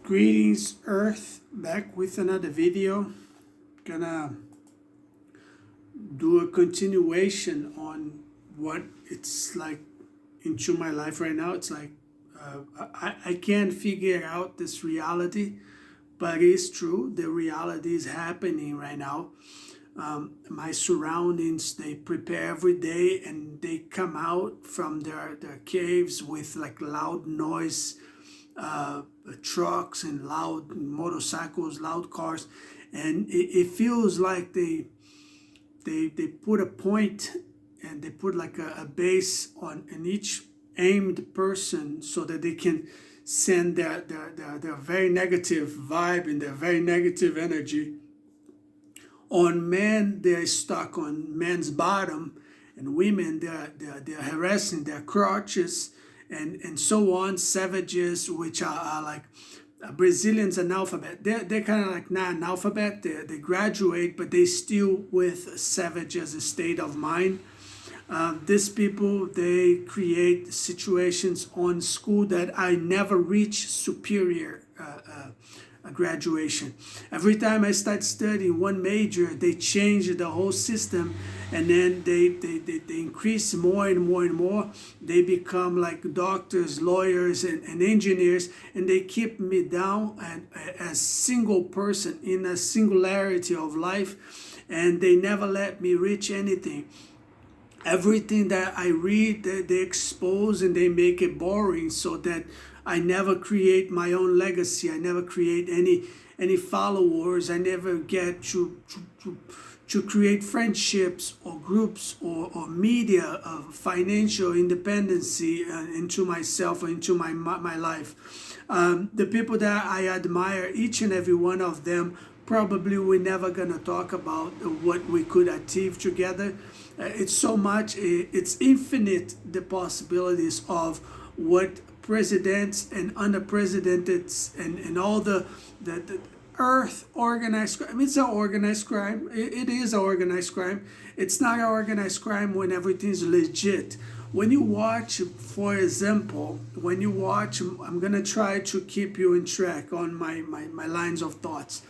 Greetings, Earth, back with another video. Gonna do a continuation on what it's like into my life right now. It's like I can't figure out this reality, but it's true. The reality is happening right now. My surroundings, they prepare every day and they come out from their caves with like loud noise, trucks and loud motorcycles, loud cars, and it feels like they put a point and they put like a base on in each aimed person so that they can send their very negative vibe and their very negative energy on men. They're stuck on men's bottom, and women they're harassing their crotches and so on. Savages, which are like Brazilians analphabet. They're kind of like not analphabet. They graduate, but they still with savage as a state of mind. These people, they create situations on school that I never reach superior graduation. Every time I start studying one major, they change the whole system, and then they increase more and more and more. They become like doctors, lawyers, and engineers, and they keep me down and as single person in a singularity of life, and they never let me reach anything. Everything that I read, they expose and they make it boring so that I never create my own legacy. I never create any followers. I never get to create friendships or groups or media of financial independency into myself or into my life. The people that I admire, each and every one of them, probably we're never gonna talk about what we could achieve together. It's so much, it's infinite, the possibilities of what presidents and unprecedented and all the earth organized crime. It's an organized crime. It is an organized crime. It's not an organized crime when everything's legit. When you watch, for example, I'm gonna try to keep you in track on my lines of thoughts.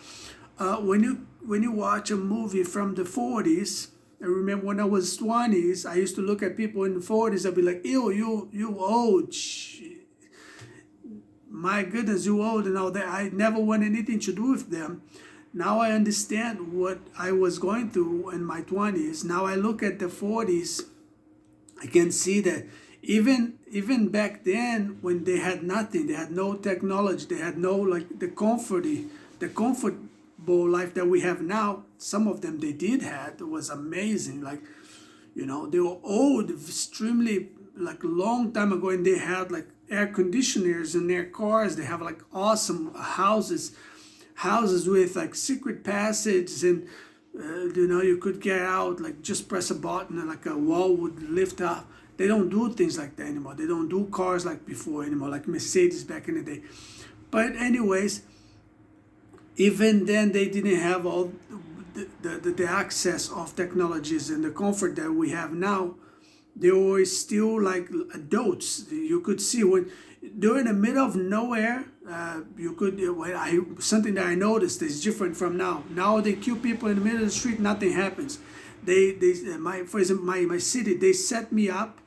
When you watch a movie from the 40s, I remember when I was 20s, I used to look at people in the 40s. I'd be like, ew, you old. My goodness, you old and all that. I never want anything to do with them. Now I understand what I was going through in my 20s. Now I look at the 40s. I can see that even back then when they had nothing, they had no technology, they had no like the comfortable life that we have now. Some of them they did have. It was amazing. Like, they were old, extremely like long time ago, and they had like air conditioners in their cars. They have like awesome houses with like secret passages, and you could get out like just press a button and like a wall would lift up. They don't do things like that anymore. They don't do cars like before anymore, like Mercedes back in the day. But anyways, even then they didn't have all the access of technologies and the comfort that we have now. They were still like adults. You could see when they're in the middle of nowhere. Something that I noticed is different from now. Now they kill people in the middle of the street, nothing happens. For example, my city, they set me up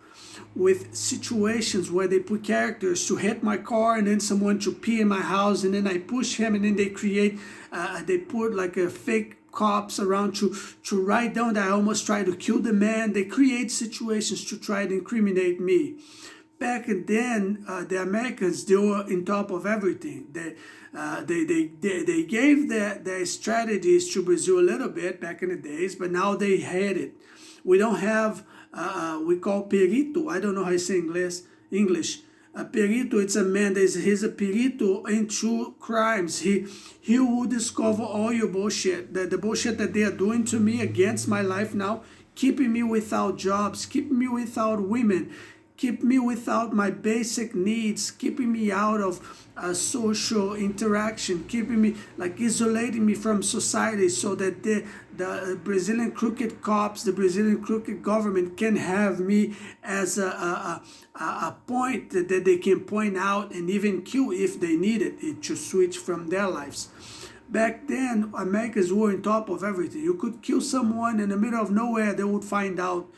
with situations where they put characters to hit my car and then someone to pee in my house, and then I push him, and then they put like a fake cops around to write down that I almost tried to kill the man. They create situations to try to incriminate me. Back then, the Americans, they were on top of everything. They gave their strategies to Brazil a little bit back in the days, but now they hate it. We don't have, we call perito. I don't know how you say English. A perito, it's a man he's a perito in true crimes. He will discover all your bullshit. The bullshit that they are doing to me against my life now, keeping me without jobs, keeping me without women, keep me without my basic needs, keeping me out of social interaction, keeping me like isolating me from society, so that the Brazilian crooked cops, the Brazilian crooked government can have me as a point that they can point out and even kill if they needed it to switch from their lives. Back then, Americans were on top of everything. You could kill someone in the middle of nowhere, they would find out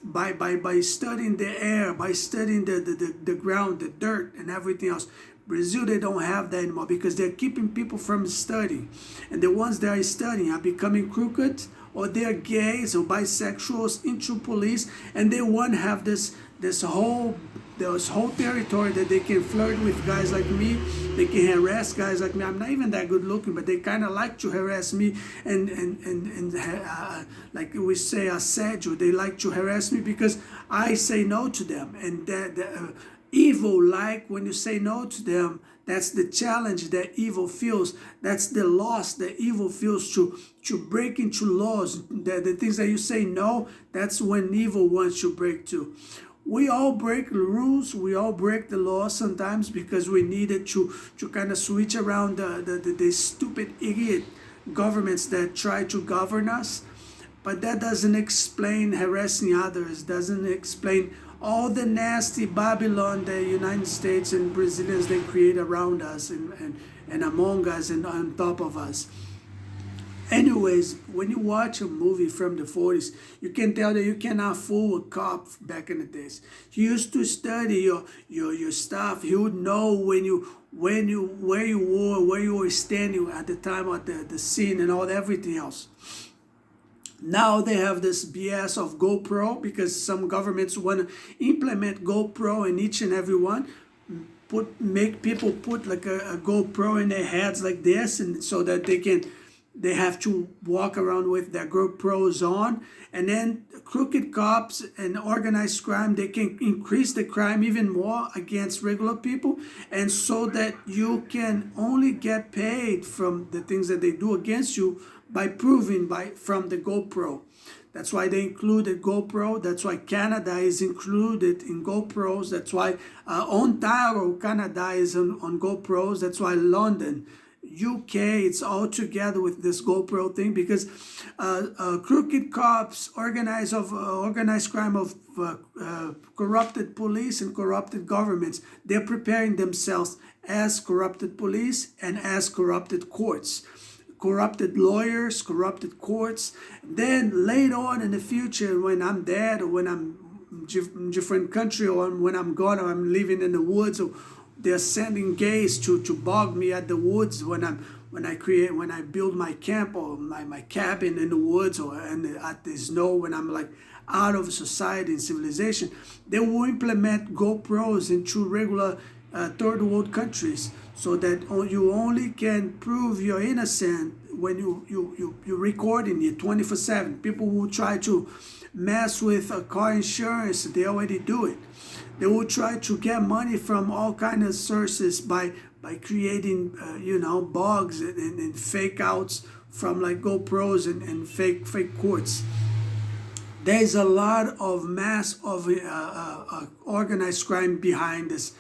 by studying the air, by studying the ground, the dirt, and everything else. Brazil, they don't have that anymore because they're keeping people from studying. And the ones that are studying are becoming crooked, or they're gays or bisexuals into police, and they want to have this whole territory that they can flirt with guys like me. They can harass guys like me. I'm not even that good looking, but they kind of like to harass me and like we say, assédio. They like to harass me because I say no to them. And the evil, like when you say no to them, that's the challenge that evil feels. That's the loss that evil feels to break into laws. The things that you say no, that's when evil wants to break too. We all break the rules, we all break the law sometimes because we needed to kind of switch around the stupid idiot governments that try to govern us. But that doesn't explain harassing others, doesn't explain all the nasty Babylon the United States and Brazilians they create around us and among us and on top of us. Anyways, when you watch a movie from the 40s, you can tell that you cannot fool a cop back in the days. He used to study your stuff. He would know where you were standing at the time of the scene and everything else. Now they have this BS of GoPro because some governments want to implement GoPro in each and every one. Make people put like a GoPro in their heads like this, and so that they have to walk around with their GoPros on. And then crooked cops and organized crime, they can increase the crime even more against regular people. And so that you can only get paid from the things that they do against you by proving from the GoPro. That's why they included GoPro. That's why Canada is included in GoPros. That's why Ontario, Canada is on GoPros. That's why London, UK, it's all together with this GoPro thing because crooked cops, organized crime of corrupted police and corrupted governments, they're preparing themselves as corrupted police and as corrupted courts. Corrupted lawyers, corrupted courts. Then later on in the future, when I'm dead or when I'm in different country or when I'm gone or I'm living in the woods, or they're sending gays to bog me at the woods when I build my camp or my cabin in the woods or at the snow when I'm like out of society and civilization. They will implement GoPros into regular third world countries so that you only can prove you're innocent when you're recording it 24/7. People will try to mess with car insurance. They already do it. They will try to get money from all kinds of sources by creating bugs and fake outs from like GoPros and fake courts. There's a lot of mass of organized crime behind this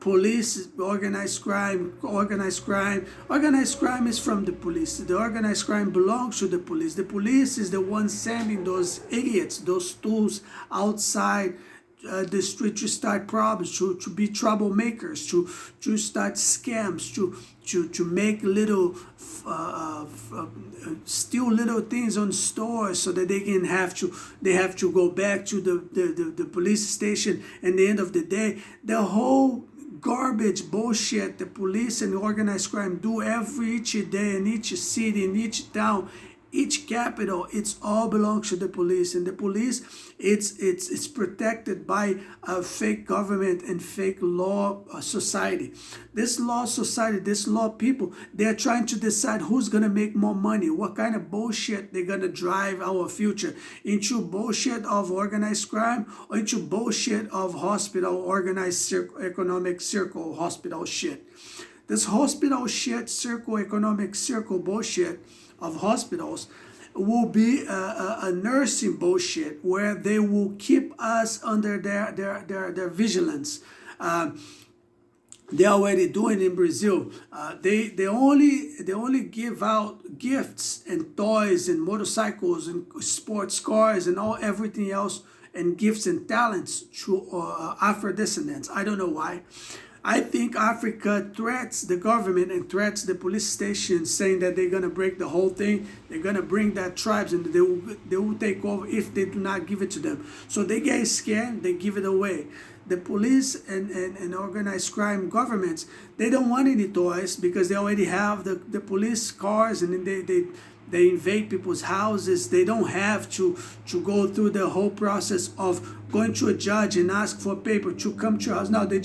police, organized crime is from the police. The organized crime belongs to the police. The police is the one sending those idiots, those tools outside the street to start problems, to be troublemakers, to start scams, to make little steal little things on stores so that they have to go back to the police station. And at the end of the day, the whole garbage bullshit the police and organized crime do each day in each city, in each town, each capital, it's all belongs to the police. And the police, it's protected by a fake government and fake law society. This law society, this law people, they're trying to decide who's going to make more money, what kind of bullshit they're going to drive our future into, bullshit of organized crime or into bullshit of hospital, organized economic circle, hospital shit. This hospital shit, circle, economic circle bullshit of hospitals will be a nursing bullshit where they will keep us under their vigilance. They're already doing in Brazil. They only give out gifts and toys and motorcycles and sports cars and everything else, and gifts and talents to Afro descendants. I don't know why. I think Africa threats the government and threats the police station, saying that they're gonna break the whole thing. They're gonna bring that tribes and they will take over if they do not give it to them. So they get scared, they give it away. The police and organized crime governments, they don't want any toys because they already have the police cars, and then they invade people's houses. They don't have to go through the whole process of going to a judge and ask for a paper to come to your house. Now they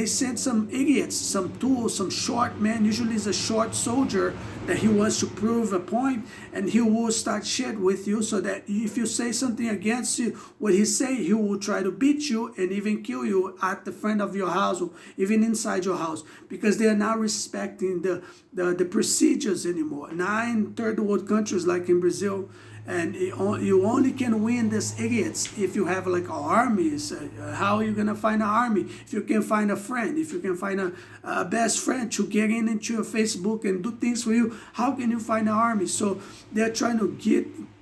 send some idiots, some tools, some short man, usually is a short soldier, that he wants to prove a point, and he will start shit with you, so that if you say something against you, what he say, he will try to beat you and even kill you at the front of your house or even inside your house, because they are not respecting the procedures anymore. Now in third world countries like in Brazil, and you only can win these idiots if you have like an army. So how are you gonna find an army if you can find a friend? If you can find a best friend to get into your Facebook and do things for you, how can you find an army? So they're trying to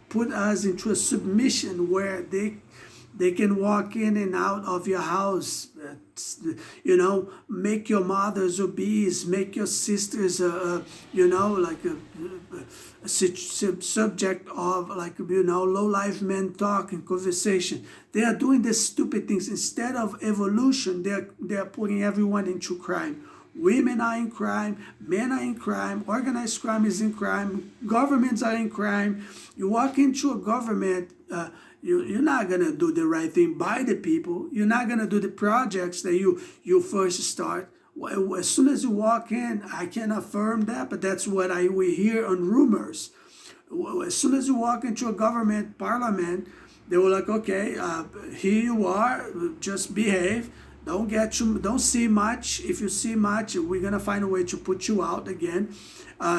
put us into a submission where they can walk in and out of your house, make your mothers obese, make your sisters, like a subject of low life men talk and conversation. They are doing these stupid things. Instead of evolution, they're putting everyone into crime. Women are in crime, men are in crime, organized crime is in crime, governments are in crime. You walk into a government, you're not going to do the right thing by the people. You're not going to do the projects that you first start. As soon as you walk in, I can affirm that, but that's what we hear on rumors. As soon as you walk into a government parliament, they were like, okay, here you are, just behave. Don't see much. If you see much, we're gonna find a way to put you out again.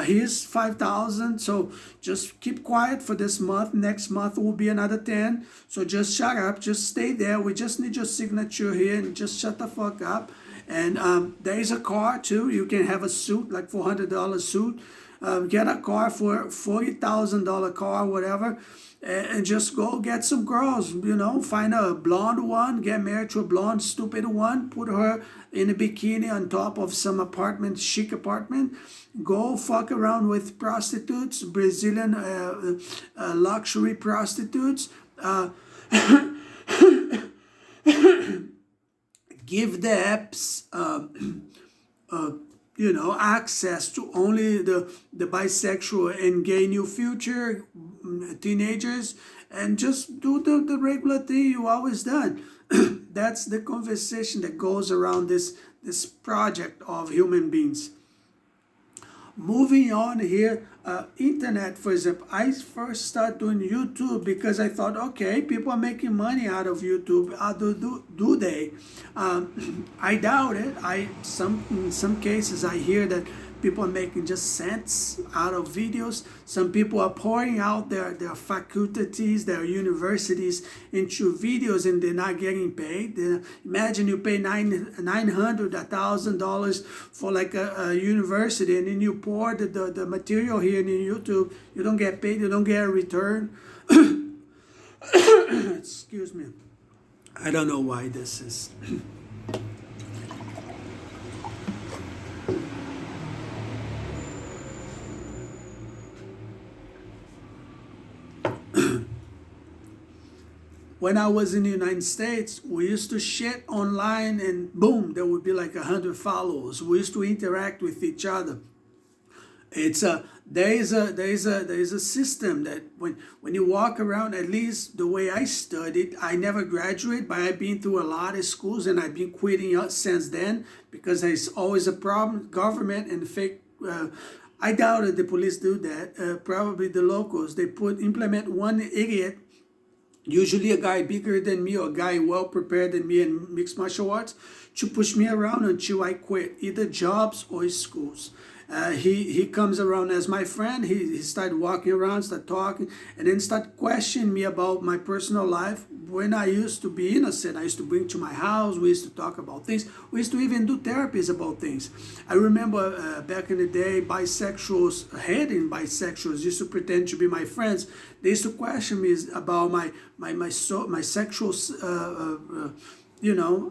Here's 5,000. So just keep quiet for this month. Next month will be another 10. So just shut up. Just stay there. We just need your signature here, and just shut the fuck up. And there is a car too. You can have a suit, like $400 suit. Get a car for $40,000 car, whatever. And just go get some girls, find a blonde one, get married to a blonde, stupid one, put her in a bikini on top of some chic apartment, go fuck around with prostitutes, Brazilian luxury prostitutes, give the apps, access to only the bisexual and gay new future teenagers, and just do the regular thing you always done. That's the conversation that goes around this project of human beings. Moving on here, internet, for example. I first started doing YouTube because I thought, okay, people are making money out of YouTube. Do they? I doubt it. In some cases, I hear that people are making just cents out of videos. Some people are pouring out their faculties, their universities into videos, and they're not getting paid. Imagine you pay $900, $1,000 for like a university, and then you pour the material here in YouTube. You don't get paid. You don't get a return. Excuse me. I don't know why this is. When I was in the United States, we used to shit online, and boom, there would be like 100 followers. We used to interact with each other. There is a system that when you walk around, at least the way I studied, I never graduated, but I've been through a lot of schools, and I've been quitting since then because there's always a problem. Government and fake. I doubt that the police do that. Probably the locals. They implement one idiot. Usually a guy bigger than me or a guy well prepared than me in mixed martial arts to push me around until I quit, either jobs or schools. He comes around as my friend. He started walking around, start talking, and then start questioning me about my personal life. When I used to be innocent, I used to bring to my house. We used to talk about things. We used to even do therapies about things. I remember back in the day, bisexuals, hating bisexuals, used to pretend to be my friends. They used to question me about my sexual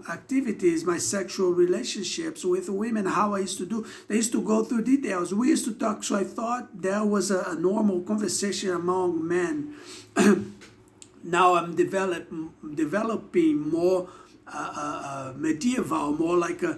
activities, my sexual relationships with women, how I used to do. They used to go through details. We used to talk, so I thought there was a normal conversation among men. Now I'm developing more medieval, more like a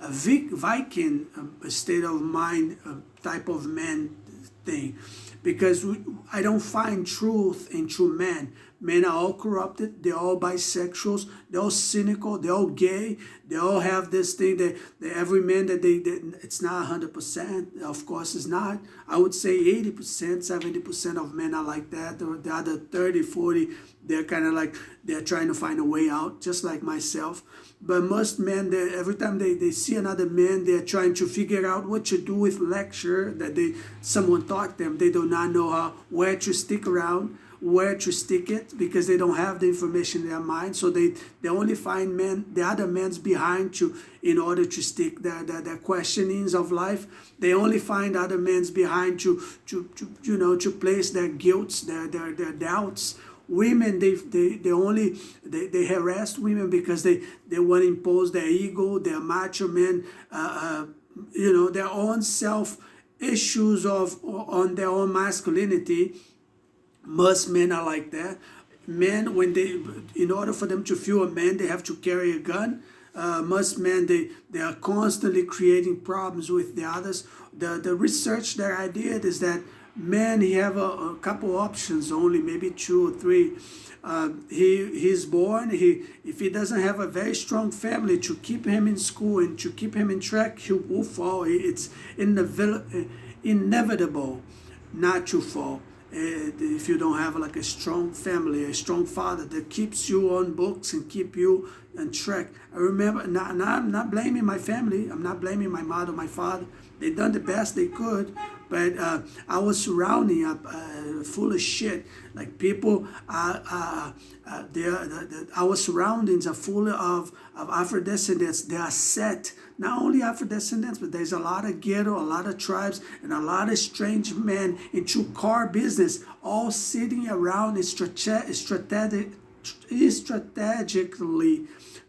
Viking state of mind type of man thing, because I don't find truth in true men. Men are all corrupted. They're all bisexuals. They're all cynical. They're all gay. They all have this thing that every man that it's not 100%. Of course, it's not. I would say 80%, 70% of men are like that. Or the other 30, 40, they're kind of like, they're trying to find a way out, just like myself. But most men, every time they see another man, they're trying to figure out what to do with lecture that someone taught them. They do not know where to stick around, where to stick it, because they don't have the information in their mind. So they only find the other men's behind in order to stick their questionings of life. They only find other men's behind to place their guilts, their doubts. Women, they harass women because they want to impose their ego, their macho men, their own self issues on their own masculinity. Most men are like that. Men, in order for them to feel a man, they have to carry a gun. Most men, they are constantly creating problems with the others. The research that I did is that men, he have a couple options only, maybe 2 or 3. He's born. If he doesn't have a very strong family to keep him in school and to keep him in track, he will fall. It's inevitable not to fall. If you don't have like a strong family, a strong father that keeps you on books and keep you on track. I remember, now I'm not blaming my family. I'm not blaming my mother, my father. They done the best they could, but I was surrounding full of shit. Like people, our surroundings are full of Afro-descendants. They are set. Not only Afro-descendants, but there's a lot of ghetto, a lot of tribes, and a lot of strange men into car business, all sitting around strategically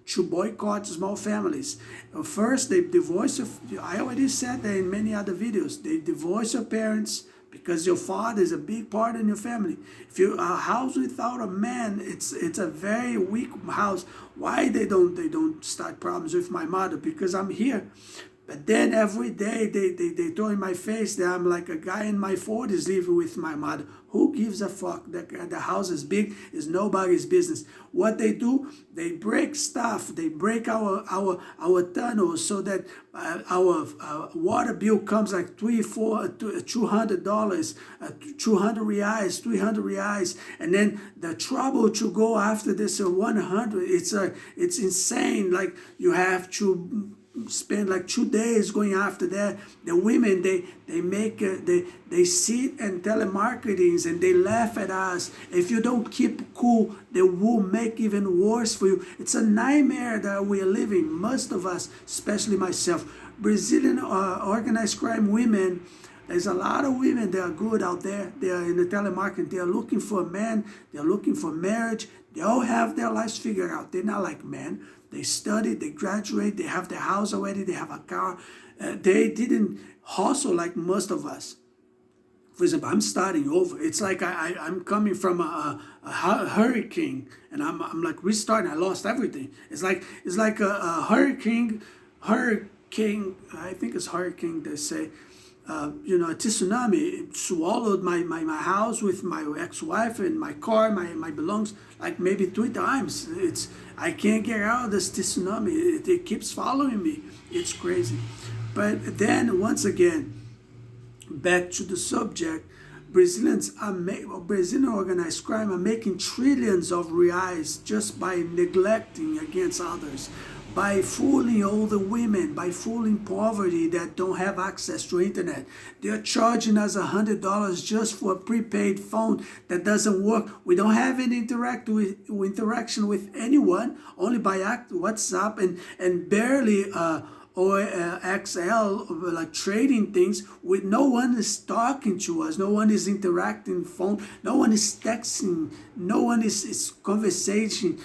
to boycott small families. First, they divorce. I already said that in many other videos. They divorce your parents because your father is a big part in your family. If you a house without a man, it's a very weak house. Why they don't start problems with my mother? Because I'm here. But then every day they throw in my face that I'm like a guy in my 40s living with my mother. Who gives a fuck? The house is big. It's nobody's business. What they do, they break stuff. They break our tunnels so that our water bill comes like $200, 200 reais, 300 reais, and then the trouble to go after this 100. It's insane. Like you have to spend like 2 days going after that. The women, they sit and telemarketings and they laugh at us. If you don't keep cool, they will make even worse for you. It's a nightmare that we are living, most of us, especially myself. Brazilian organized crime women, there's a lot of women that are good out there. They are in the telemarketing. They are looking for a man. They are looking for marriage. They all have their lives figured out. They're not like men. They study, they graduate, they have their house already, they have a car. They didn't hustle like most of us. For example, I'm starting over. It's like I'm coming from a hurricane, and I'm like restarting. I lost everything. It's like a hurricane. I think it's hurricane. They say. A tsunami swallowed my house with my ex-wife and my car, my belongings, like maybe 3 times. I can't get out of this tsunami. It keeps following me. It's crazy. But then once again, back to the subject, Brazilian organized crime are making trillions of reais just by neglecting against others. by fooling older women, by fooling poverty that don't have access to internet. They're charging us $100 just for a prepaid phone that doesn't work. We don't have any interaction with anyone, only by WhatsApp and barely or XL, like trading things. With no one is talking to us, no one is interacting phone, no one is texting, no one is conversation,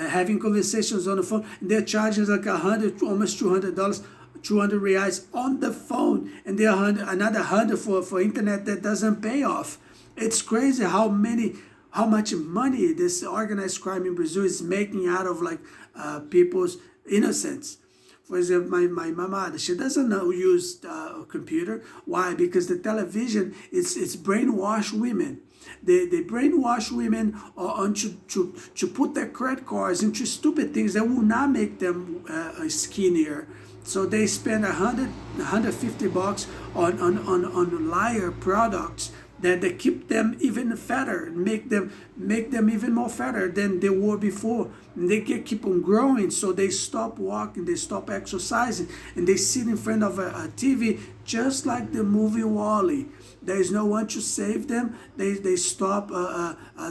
having conversations on the phone. And they're charging like almost $200, 200 reais on the phone, and they're another 100 for internet that doesn't pay off. It's crazy how much money this organized crime in Brazil is making out of like people's innocence. For example, my mama, she doesn't use a computer. Why? Because the television, it's brainwash women. They brainwash women to put their credit cards into stupid things that will not make them skinnier. So they spend $150 on liar products that keep them even fatter, make them even more fatter than they were before. And they keep on growing, so they stop walking, they stop exercising, and they sit in front of a TV just like the movie WALL-E. There is no one to save them. They stop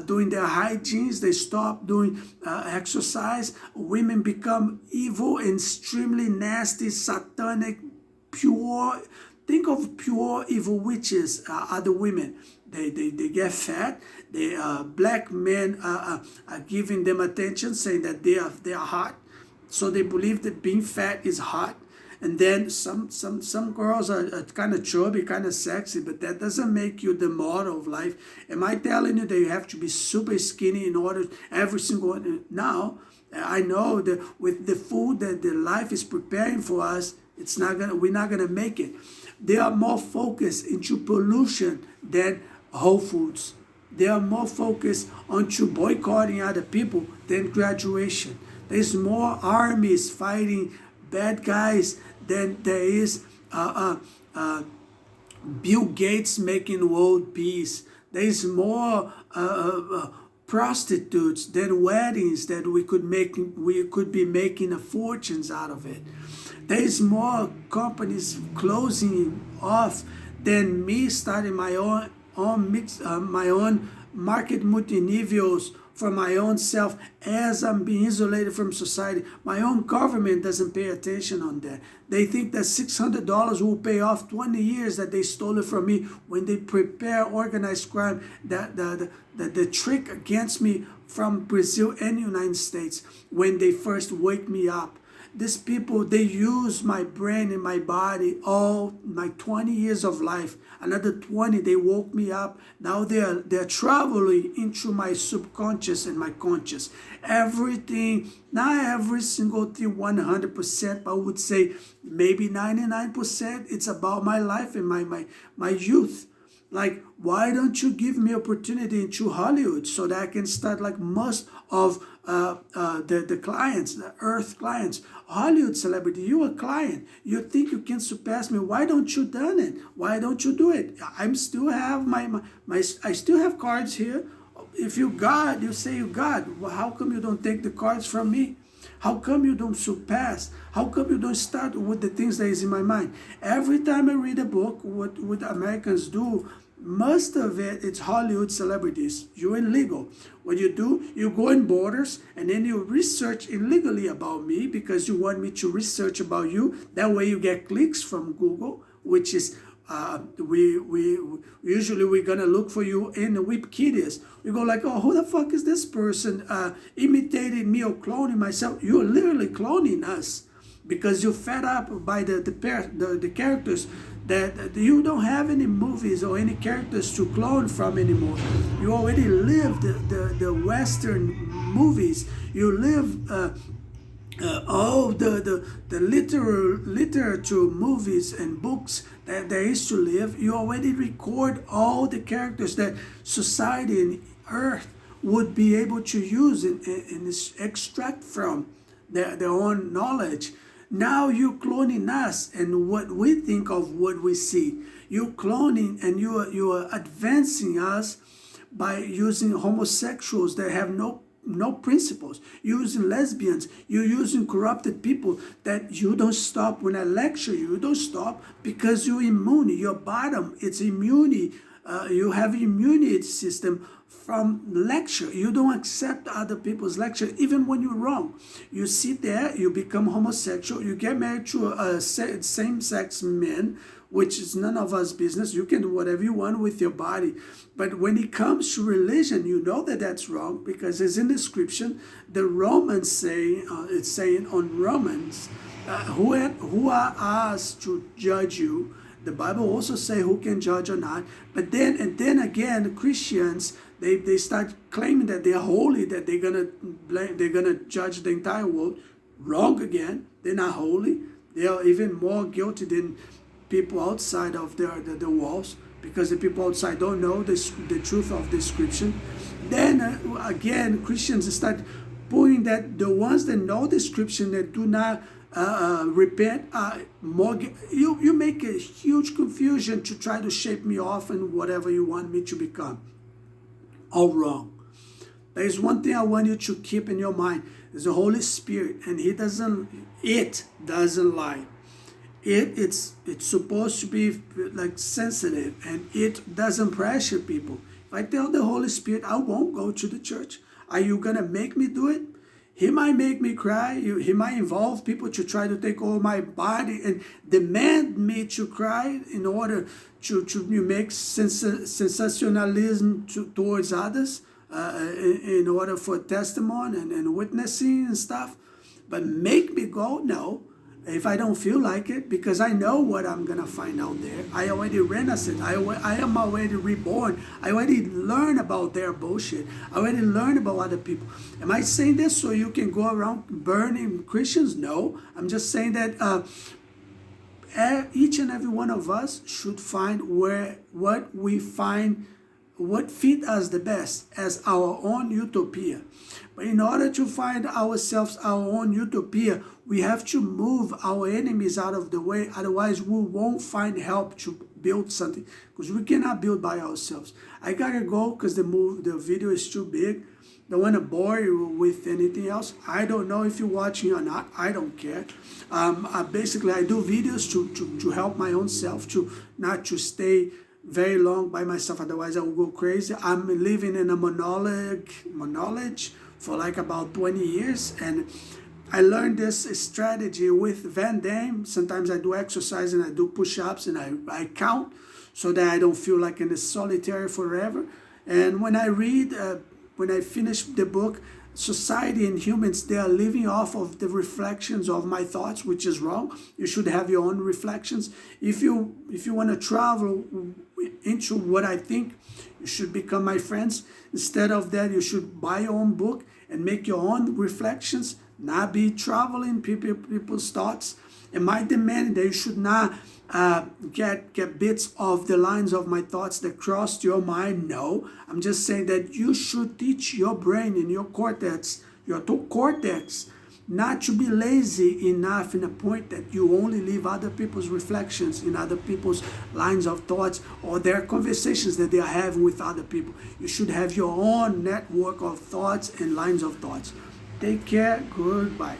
doing their hygienes. They stop doing exercise. Women become evil, extremely nasty, satanic, pure. Think of pure evil witches are the women. They get fat. Black men are giving them attention, saying that they are hot. So they believe that being fat is hot. And then some girls are kind of chubby, kind of sexy, but that doesn't make you the model of life. Am I telling you that you have to be super skinny in order every single now? I know that with the food that the life is preparing for us, we're not gonna make it. They are more focused into pollution than Whole Foods. They are more focused onto boycotting other people than graduation. There's more armies fighting bad guys than there is Bill Gates making world peace. There's more prostitutes than weddings that we could be making fortunes out of it. There's more companies closing off than me starting my own market multiniveals for my own self as I'm being isolated from society. My own government doesn't pay attention on that. They think that $600 will pay off 20 years that they stole it from me when they prepare organized crime, the trick against me from Brazil and United States when they first wake me up. These people, they use my brain and my body, all my 20 years of life. Another 20, they woke me up. Now they're traveling into my subconscious and my conscious. Everything, not every single thing 100%, but I would say maybe 99%, it's about my life and my youth. Like, why don't you give me opportunity into Hollywood so that I can start like most of the clients, the earth clients, Hollywood celebrity, you a client. You think you can surpass me. Why don't you done it? Why don't you do it? I still have I still have cards here. If you God, you say you God. Well, how come you don't take the cards from me? How come you don't surpass? How come you don't start with the things that is in my mind? Every time I read a book, what Americans do, most of it's Hollywood celebrities. You're illegal. What you do, you go in Borders and then you research illegally about me because you want me to research about you. That way you get clicks from Google, which is we usually we're gonna look for you in the Wikipedia. We go like, oh, who the fuck is this person imitating me or cloning myself? You're literally cloning us because you're fed up by the characters that you don't have any movies or any characters to clone from anymore. You already live the Western movies. You live all the literature movies and books that there is to live. You already record all the characters that society and earth would be able to use and extract from their own knowledge. Now you're cloning us and what we think of what we see. You're cloning and you are advancing us by using homosexuals that have no no principles. You're using lesbians. You're using corrupted people that you don't stop when I lecture you. You don't stop because you're immune. Your bottom, it's immunity. You have immunity system from lecture. You don't accept other people's lecture, even when you're wrong. You sit there, you become homosexual, you get married to a same-sex man, which is none of us business. You can do whatever you want with your body. But when it comes to religion, you know that that's wrong, because it's in the scripture. The Romans say, it's saying on Romans, who are us to judge you? The Bible also say who can judge or not. But then again, Christians, they start claiming that they're holy, that they're gonna judge the entire world. Wrong again. They're not holy. They are even more guilty than people outside of the walls, because the people outside don't know the truth of the scripture. Then again, Christians start putting that the ones that know the scripture, that do not repent, more. You make a huge confusion to try to shape me off and whatever you want me to become. All wrong. There is one thing I want you to keep in your mind: is the Holy Spirit, and it doesn't lie. It's supposed to be like sensitive, and it doesn't pressure people. If I tell the Holy Spirit I won't go to the church, are you gonna make me do it? He might make me cry. He might involve people to try to take over my body and demand me to cry in order to make sensationalism towards others, in order for testimony and witnessing and stuff. But make me go? No. If I don't feel like it, because I know what I'm going to find out there. I already renaissance. I am already reborn. I already learned about their bullshit. I already learned about other people. Am I saying this so you can go around burning Christians? No. I'm just saying that each and every one of us should find what fit us the best as our own utopia. But in order to find ourselves our own utopia, we have to move our enemies out of the way. Otherwise, we won't find help to build something, because we cannot build by ourselves. I gotta go because the video is too big. Don't want to bore you with anything else. I don't know if you're watching or not. I don't care. Basically, I do videos to help my own self, not to stay very long by myself. Otherwise, I will go crazy. I'm living in a monologue for like about 20 years, and I learned this strategy with Van Damme. Sometimes I do exercise and I do push-ups and I count so that I don't feel like in a solitary forever. And when I read, when I finish the book, society and humans, they are living off of the reflections of my thoughts, which is wrong. You should have your own reflections. If you want to travel into what I think, you should become my friends. Instead of that, you should buy your own book and make your own reflections, not be traveling people's thoughts. And my demand that you should not get bits of the lines of my thoughts that crossed your mind. No, I'm just saying that you should teach your brain and your cortex, not to be lazy enough in a point that you only leave other people's reflections in other people's lines of thoughts or their conversations that they are having with other people. You should have your own network of thoughts and lines of thoughts. Take care. Goodbye.